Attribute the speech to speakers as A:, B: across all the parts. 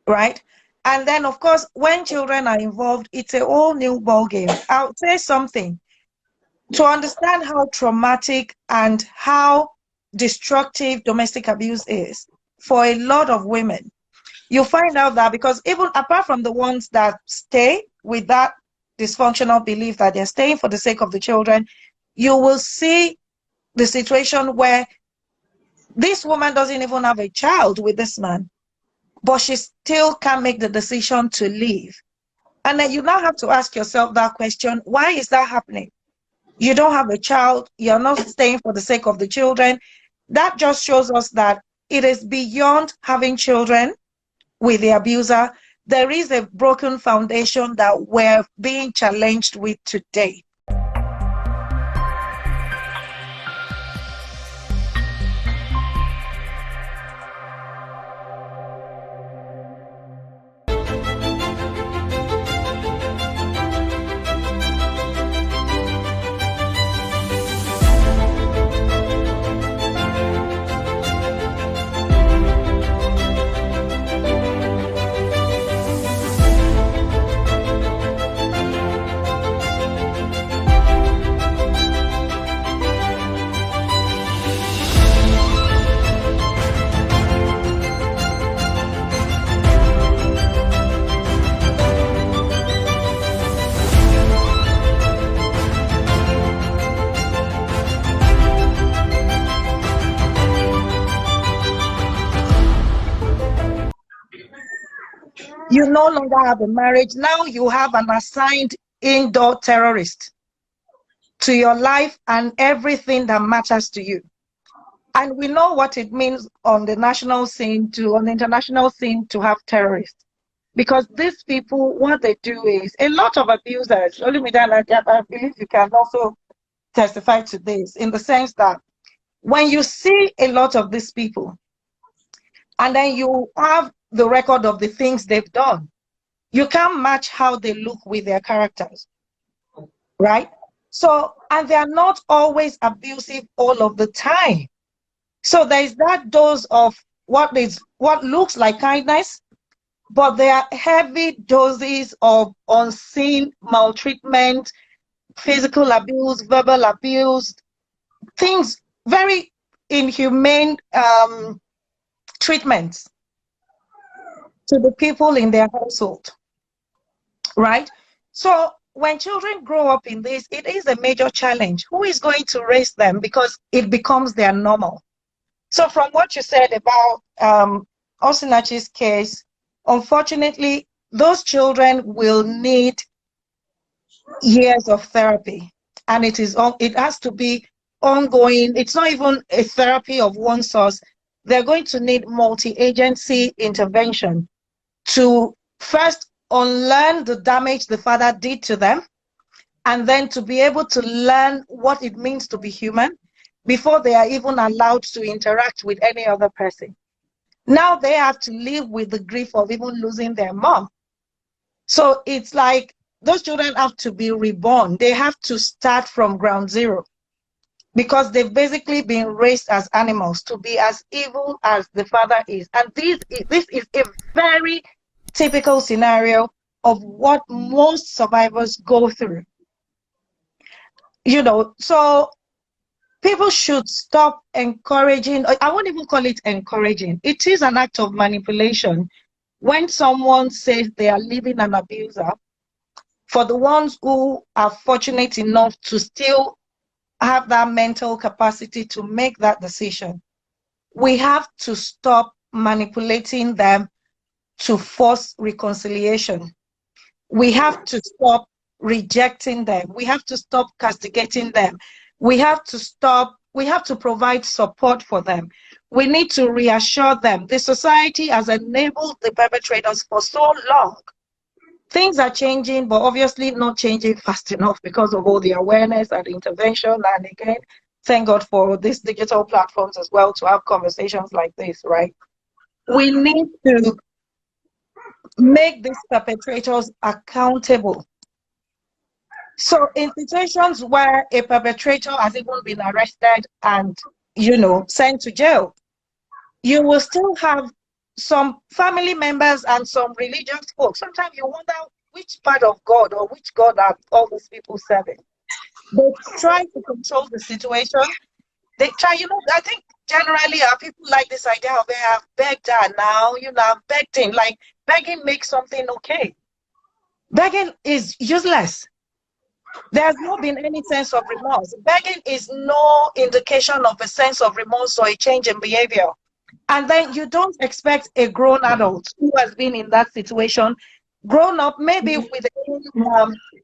A: right? And then, of course, when children are involved, it's a whole new ball game. I'll say something to understand how traumatic and how destructive domestic abuse is for a lot of women. You find out that because even apart from the ones that stay with that dysfunctional belief that they're staying for the sake of the children, you will see the situation where this woman doesn't even have a child with this man, but she still can't make the decision to leave. And then you now have to ask yourself that question, why is that happening? You don't have a child, you're not staying for the sake of the children. That just shows us that it is beyond having children with the abuser. There is a broken foundation that we're being challenged with today. You no longer have a marriage. Now you have an assigned indoor terrorist to your life and everything that matters to you. And we know what it means on the national scene on the international scene to have terrorists. Because these people, what they do is, a lot of abusers, I believe you can also testify to this, in the sense that when you see a lot of these people, and then you have the record of the things they've done, you can't match how they look with their characters, right? So, and they are not always abusive all of the time. So there is that dose of what looks like kindness, but there are heavy doses of unseen maltreatment, physical abuse, verbal abuse, things, very inhumane treatments to the people in their household, right? So when children grow up in this, it is a major challenge. Who is going to raise them? Because it becomes their normal. So from what you said about Osinachi's case, unfortunately, those children will need years of therapy, and it has to be ongoing. It's not even a therapy of one source. They're going to need multi-agency intervention to first unlearn the damage the father did to them, and then to be able to learn what it means to be human before they are even allowed to interact with any other person. Now they have to live with the grief of even losing their mom. So it's like those children have to be reborn. They have to start from ground zero, because they've basically been raised as animals to be as evil as the father is. And this is a very typical scenario of what most survivors go through. You know, so people should stop encouraging. I won't even call it encouraging. It is an act of manipulation when someone says they are leaving an abuser. For the ones who are fortunate enough to still have that mental capacity to make that decision, we have to stop manipulating them to force reconciliation. We have to stop rejecting them. We have to stop castigating them. We have to provide support for them. We need to reassure them. The society has enabled the perpetrators for so long. Things are changing, but obviously not changing fast enough because of all the awareness and intervention. And again, thank God for these digital platforms as well to have conversations like this, right? We need to make these perpetrators accountable. So in situations where a perpetrator has even been arrested and, sent to jail, you will still have some family members and some religious folks, sometimes you wonder which part of God or which God are all these people serving. They try to control the situation. They try, I think generally people like this idea of, hey, I've begged her now, I've begged him. Like, begging makes something okay. Begging is useless. There's not been any sense of remorse. Begging is no indication of a sense of remorse or a change in behavior. And then you don't expect a grown adult who has been in that situation, grown up, maybe with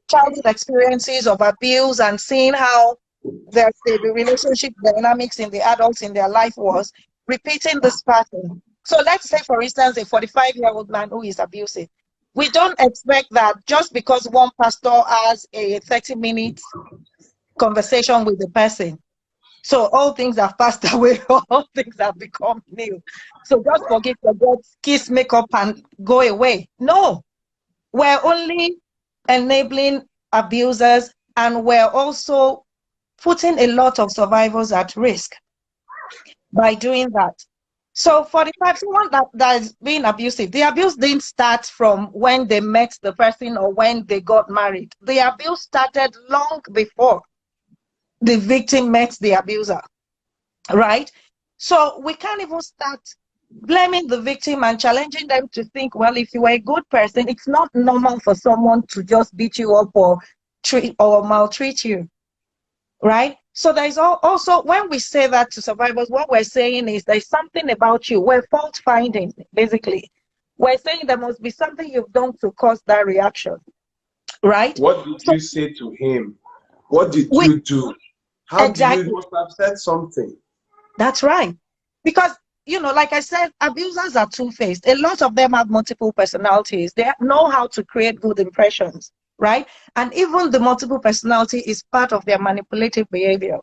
A: childhood experiences of abuse and seeing how the relationship dynamics in the adults in their life was, repeating this pattern. So let's say, for instance, a 45-year-old man who is abusive. We don't expect that just because one pastor has a 30-minute conversation with the person, so all things have passed away, all things have become new. So just forget about kiss, make up, and go away. No, we're only enabling abusers, and we're also putting a lot of survivors at risk by doing that. So 45, someone that is being abusive, the abuse didn't start from when they met the person or when they got married. The abuse started long before the victim met the abuser, right? So we can't even start blaming the victim and challenging them to think, well, if you were a good person, it's not normal for someone to just beat you up or treat or maltreat you, right? So there's also, when we say that to survivors, what we're saying is there's something about you. We're fault finding, basically. We're saying there must be something you've done to cause that reaction, right?
B: What did you say to him? What did you do? How
A: exactly.
B: do you must have said something?
A: That's right. Because, like I said, abusers are two-faced. A lot of them have multiple personalities. They know how to create good impressions, right? And even the multiple personality is part of their manipulative behavior.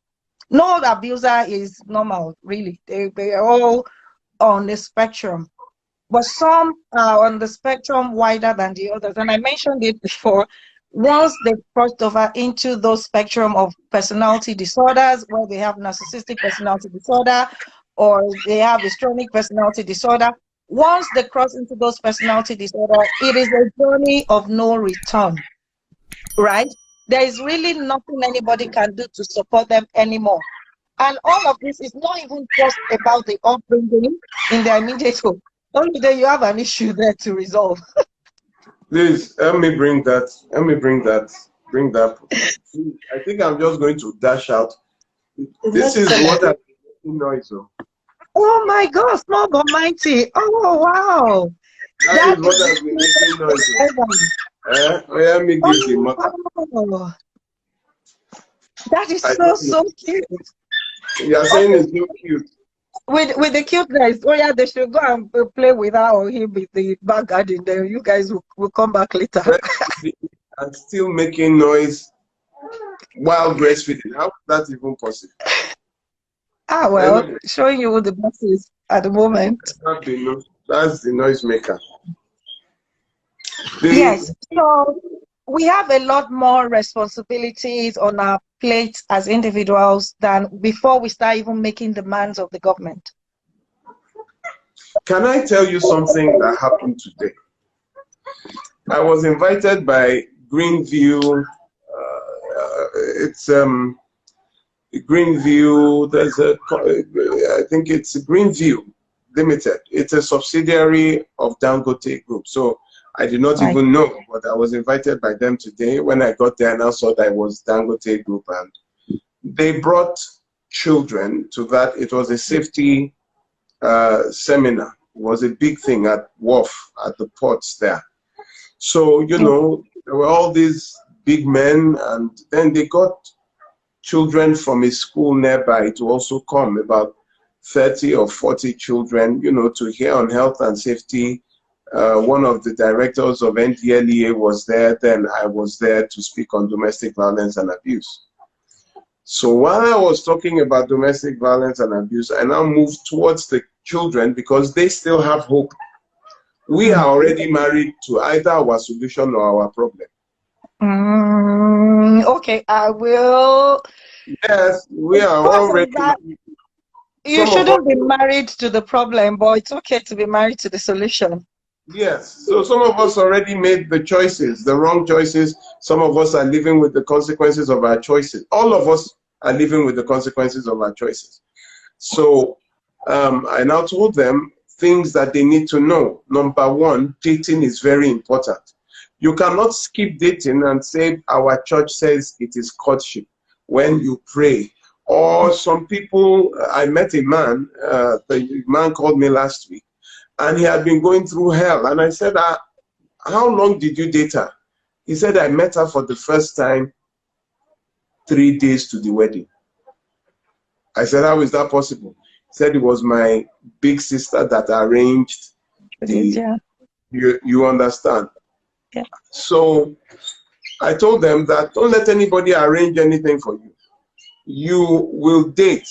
A: No abuser is normal, really. They are all on the spectrum. But some are on the spectrum wider than the others. And I mentioned it before. Once they crossed over into those spectrum of personality disorders, where they have narcissistic personality disorder or they have histrionic personality disorder, once they cross into those personality disorders, it is a journey of no return, right? There is really nothing anybody can do to support them anymore. And all of this is not even just about the upbringing in their immediate home. Only then you have an issue there to resolve.
B: Please help me bring that. Help me bring that. Bring that. I think I'm just going to dash out. This is what I'm making noise of.
A: Oh my God, small but mighty. Oh wow.
B: That is what I've been making noise of. Let me give the mother.
A: Oh, that is so cute.
B: You are saying it's so cute.
A: With the cuteness, oh yeah, they should go and play with her or him in the back garden. Then you guys will come back later.
B: And still making noise while breastfeeding. How is that even possible?
A: Well, anyway, showing you the bosses at the moment.
B: That's the noisemaker.
A: Yes, so we have a lot more responsibilities on our plates as individuals than before we start even making demands of the government.
B: Can I tell you something that happened today? I was invited by Greenview. It's Greenview. There's I think it's Greenview Limited. It's a subsidiary of Dangote Group. So I did not even know, but I was invited by them today. When I got there, and I saw that it was Dangote Group, and they brought children to that. It was a safety seminar. It was a big thing at Wharf, at the ports there. So, there were all these big men, and then they got children from a school nearby to also come, about 30 or 40 children, to hear on health and safety. One of the directors of NDLEA was there. Then I was there to speak on domestic violence and abuse. So while I was talking about domestic violence and abuse, I now moved towards the children because they still have hope. We are already married to either our solution or our problem.
A: Okay, I will.
B: Yes, we are already.
A: You shouldn't be married to the problem, but it's okay to be married to the solution.
B: Yes. So some of us already made the choices, the wrong choices. Some of us are living with the consequences of our choices. All of us are living with the consequences of our choices. So I now told them things that they need to know. Number one, dating is very important. You cannot skip dating and say our church says it is courtship when you pray. Or some people, I met a man, the man called me last week, and he had been going through hell. And I said, how long did you date her? He said, I met her for the first time 3 days to the wedding. I said, how is that possible? He said, it was my big sister that arranged the, you understand?
A: Yeah.
B: So I told them that don't let anybody arrange anything for you. You will date.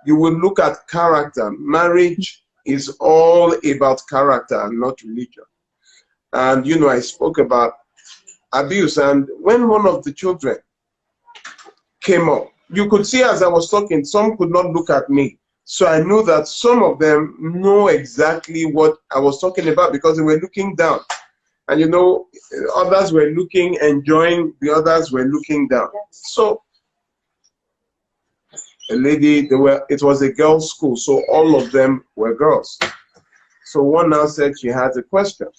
B: You will look at character. Marriage is all about character and not religion. And, you know, I spoke about abuse. And when one of the children came up, you could see as I was talking, some could not look at me. So I knew that some of them know exactly what I was talking about because they were looking down. And, you know, others were looking, enjoying, the others were looking down. So a lady, it was a girls' school, so all of them were girls. So one now said she had a question.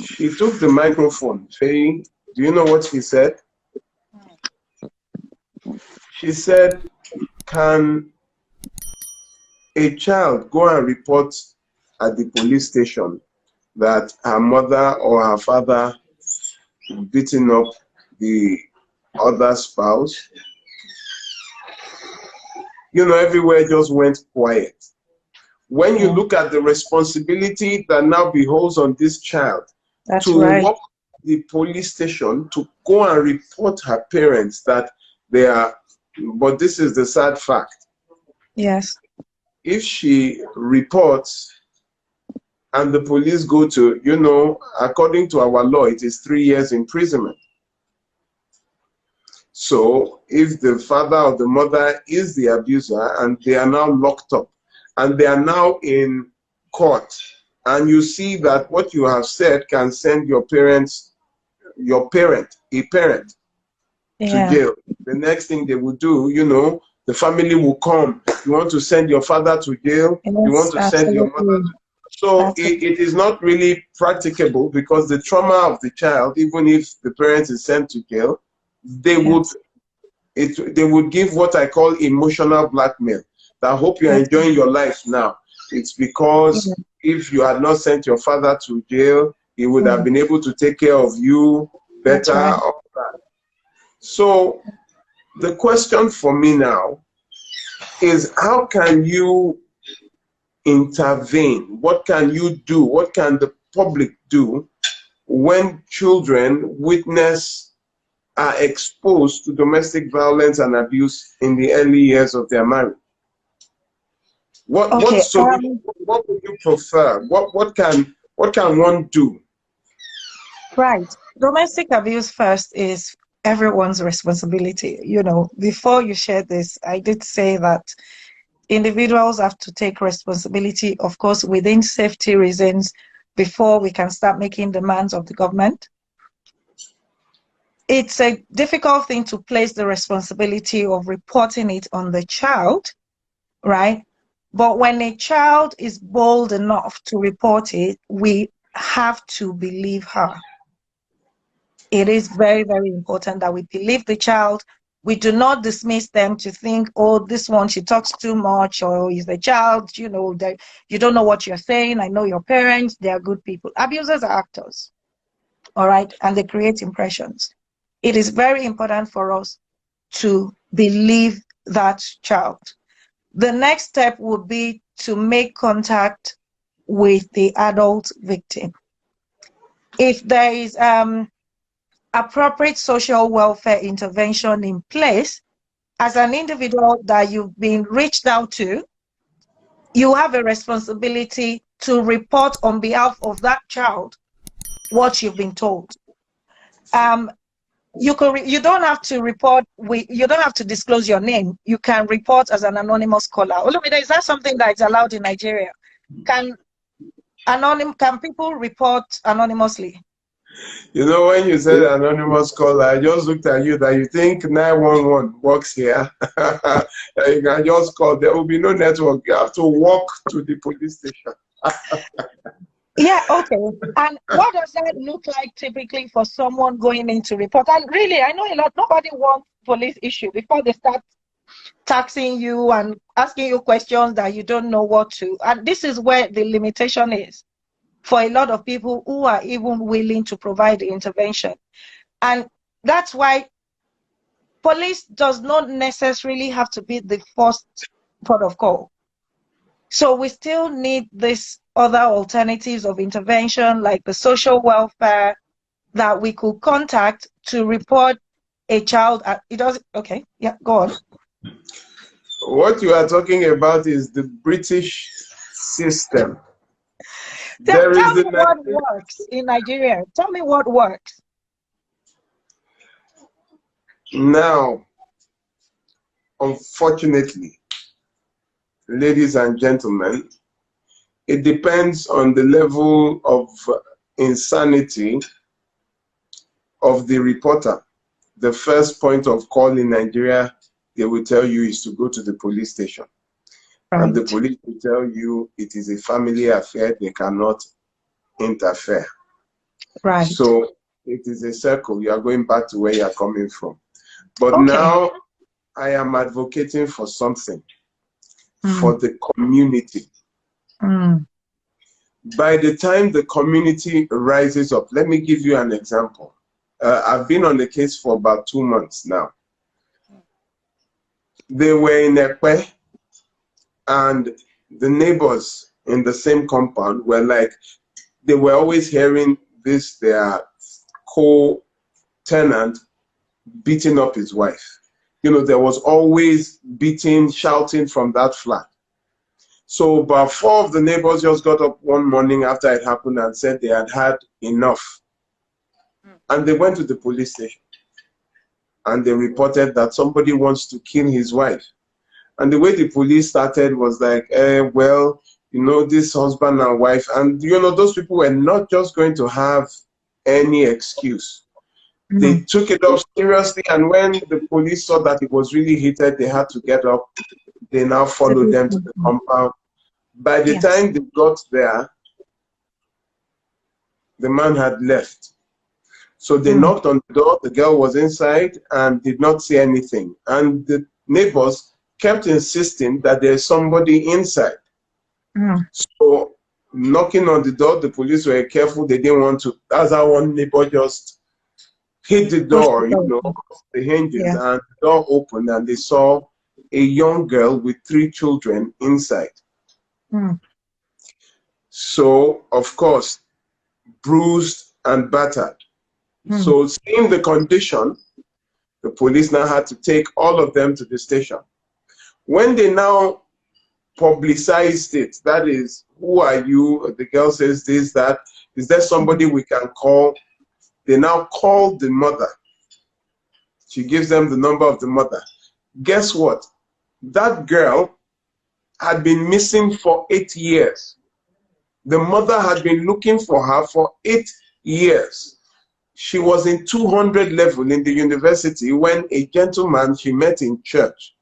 B: She took the microphone. Faye, do you know what she said? She said, can a child go and report at the police station that her mother or her father beating up the other spouse? You know, everywhere just went quiet. When you look at the responsibility that now beholds on this child walk to the police station to go and report her parents that they are, but this is the sad fact.
A: Yes.
B: If she reports and the police go to, you know, according to our law, it is 3 years imprisonment. So if the father or the mother is the abuser and they are now locked up and they are now in court, and you see that what you have said can send your parents, a parent, to jail. The next thing they will do, you know, the family will come. You want to send your father to jail?
A: Yes,
B: you want to send your mother to... So it is not really practicable because the trauma of the child, even if the parent is sent to jail, they would give what I call emotional blackmail. I hope you're enjoying your life now. It's because if you had not sent your father to jail, he would have been able to take care of you better. All that. So the question for me now is, how can you intervene? What can you do? What can the public do when children are exposed to domestic violence and abuse in the early years of their marriage? What would you prefer? What can one do?
A: Right. Domestic abuse first is everyone's responsibility. You know, before you share this, I did say that individuals have to take responsibility, of course, within safety reasons, before we can start making demands of the government. It's a difficult thing to place the responsibility of reporting it on the child, right? But when a child is bold enough to report it, we have to believe her. It is very, very important that we believe the child. We do not dismiss them to think, oh, this one, she talks too much, or is the child, you know, that you don't know what you're saying. I know your parents, they are good people. Abusers are actors, all right? And they create impressions. It is very important for us to believe that child. The next step would be to make contact with the adult victim. If there is appropriate social welfare intervention in place, as an individual that you've been reached out to, you have a responsibility to report on behalf of that child what you've been told. you don't have to report, you don't have to disclose your name. You can report as an anonymous caller. Olumide, is that something that is allowed in Nigeria? Can people report anonymously?
B: You know, when you said anonymous caller, I just looked at you that you think 911 works here. You can just call. There will be no network. You have to walk to the police station.
A: Yeah, okay. And what does that look like typically for someone going in to report? And really, I know nobody wants police issue before they start taxing you and asking you questions that you don't know what to. And this is where the limitation is for a lot of people who are even willing to provide the intervention. And that's why police does not necessarily have to be the first port of call. So we still need this other alternatives of intervention, like the social welfare, that we could contact to report a child. It does. Okay. Yeah, go on.
B: What you are talking about is the British system.
A: Tell me what works in Nigeria. Tell me what works.
B: Now, unfortunately, ladies and gentlemen, it depends on the level of insanity of the reporter. The first point of call in Nigeria, they will tell you, is to go to the police station. Right. And the police will tell you it is a family affair, they cannot interfere.
A: Right.
B: So it is a circle. You are going back to where you are coming from. But now I am advocating for something for the community. By the time the community rises up, let me give you an example. I've been on the case for about 2 months now. They were in Ekpe, and the neighbors in the same compound were like, they were always hearing this, their co-tenant beating up his wife. You know, there was always beating, shouting from that flat. So about 4 of the neighbors just got up one morning after it happened and said they had had enough. And they went to the police station. And they reported that somebody wants to kill his wife. And the way the police started was like, well, you know, this husband and wife. And, you know, those people were not just going to have any excuse. They took it up seriously. And when the police saw that it was really heated, they had to get up. They now followed them to the compound. By the time they got there, the man had left. So they knocked on the door, the girl was inside and did not see anything. And the neighbors kept insisting that there's somebody inside. So knocking on the door, the police were careful, they didn't want to. That's how one neighbor just hit the door, you know, the hinges, and the door opened and they saw a young girl with 3 children inside. So, of course, bruised and battered. So seeing the condition, the police now had to take all of them to the station. When they now publicized it, that is, who are you? The girl says this, that. Is there somebody we can call? They now call the mother. She gives them the number of the mother. Guess what? That girl had been missing for 8 years. The mother had been looking for her for 8 years. She was in 200 level in the university when a gentleman she met in church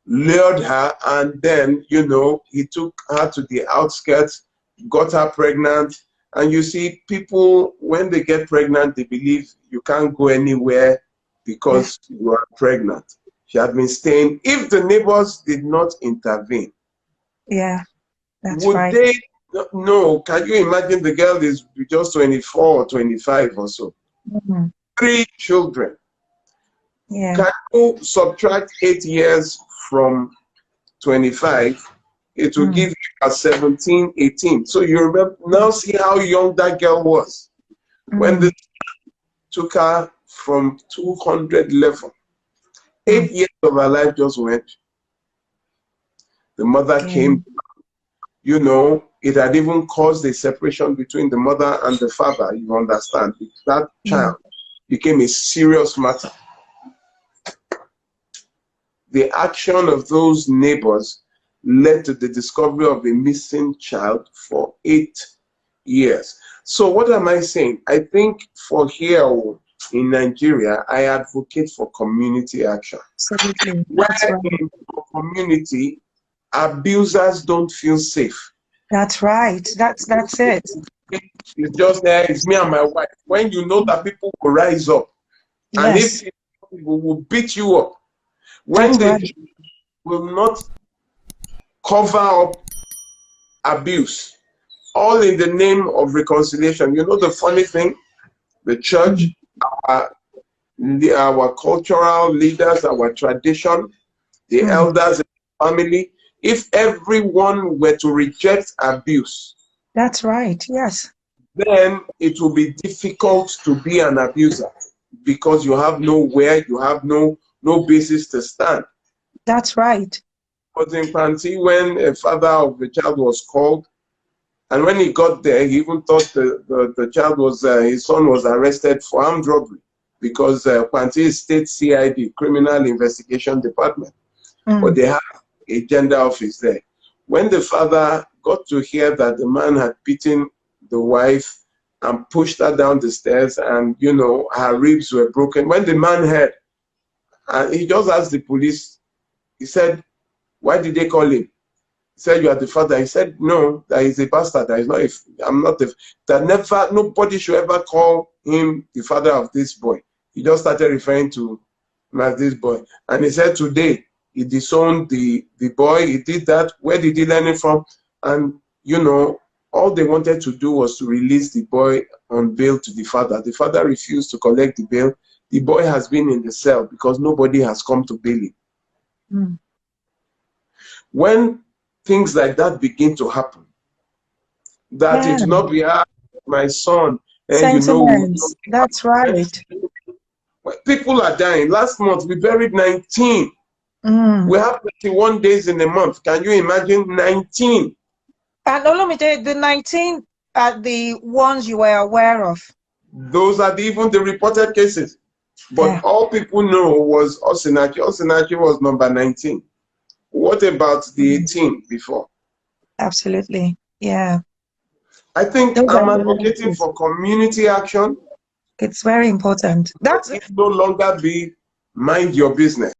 B: lured her, and then, you know, he took her to the outskirts, got her pregnant. And you see, people, when they get pregnant, they believe you can't go anywhere because you are pregnant. She had been staying. If the neighbors did not intervene, would they? No, can you imagine? The girl is just 24 or 25 or so. 3 children. Can you subtract 8 years from 25? It will give you a 17, 18. So you remember, now see how young that girl was when they took her from 200 level. 8 years of her life just went. The mother came, you know, it had even caused a separation between the mother and the father, you understand, that child. became a serious matter. The action of those neighbors led to the discovery of a missing child for 8 years. So what am I saying? I think for here in Nigeria, I advocate for community action.
A: Absolutely.
B: Where
A: That's right.
B: in the community, abusers don't feel safe.
A: That's right. That's it.
B: It's just there, it's me and my wife. When you know that people will rise up, and if
A: Yes.
B: people will beat you up, when
A: That's
B: they
A: right.
B: will not cover up abuse, all in the name of reconciliation. You know the funny thing, the church, our cultural leaders, our tradition, the elders in the family, if everyone were to reject abuse,
A: That's right. Yes.
B: then it will be difficult to be an abuser because you have nowhere, you have no basis to stand.
A: That's right.
B: But in Panti, when a father of the child was called, and when he got there, he even thought the child was, his son was arrested for armed robbery because Panti is state CID, Criminal Investigation Department, but they have a gender office there. When the father got to hear that the man had beaten the wife and pushed her down the stairs and, you know, her ribs were broken, when the man heard, he just asked the police, he said, why did they call him? He said, you are the father. He said, no, that is a bastard. That is not I'm not that never, nobody should ever call him the father of this boy. He just started referring to him as this boy. And he said today, he disowned the boy, he did that. Where did he learn it from? And, you know, all they wanted to do was to release the boy on bail to the father. The father refused to collect the bail. The boy has been in the cell because nobody has come to bail him. When things like that begin to happen, that it not be my son, and
A: Sentiments. That's right.
B: People are dying. Last month we buried 19. We have 21 days in a month. Can you imagine 19?
A: And Olumide, the 19 are the ones you were aware of.
B: Those are even the reported cases. But all people know was Osinachi. Osinachi was number 19. What about the 18 before?
A: Absolutely. Yeah.
B: I think I'm advocating for community action.
A: It's very important.
B: It no longer be mind your business.